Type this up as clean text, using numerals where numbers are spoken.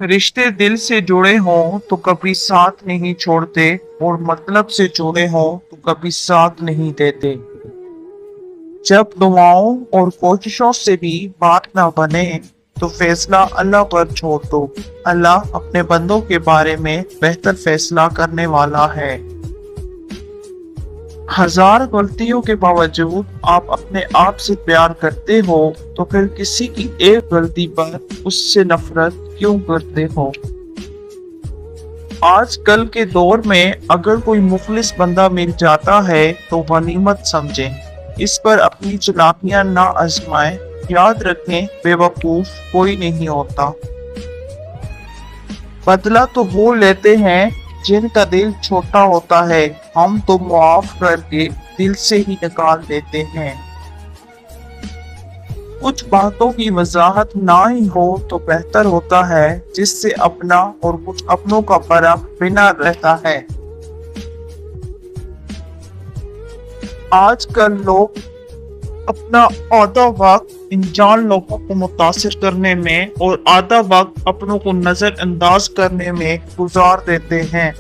रिश्ते दिल से जुड़े हों तो कभी साथ नहीं छोड़ते और मतलब से जुड़े हों तो कभी साथ नहीं देते। जब दुआओं और कोशिशों से भी बात ना बने तो फैसला अल्लाह पर छोड़ दो। अल्लाह अपने बंदों के बारे में बेहतर फैसला करने वाला है। हजार गलतियों के बावजूद आप अपने आप से प्यार करते हो तो फिर किसी की एक गलती पर उससे नफरत क्यों करते हो। आजकल के दौर में अगर कोई मुखलिस बंदा मिल जाता है तो गनीमत समझें, इस पर अपनी चालाकियां ना आजमाएं। याद रखें, बेवकूफ कोई नहीं होता। बदला तो वो लेते हैं जिनका दिल छोटा होता है, हम तो मुआफ करके दिल से ही निकाल देते हैं। कुछ बातों की वजाहत ना ही हो तो बेहतर होता है, जिससे अपना और कुछ अपनों का फर्क बिना रहता है। आजकल लोग अपना आधा वक्त अनजान लोगों को मुतासिर करने में और आधा वक्त अपनों को नजरअंदाज करने में गुजार देते हैं।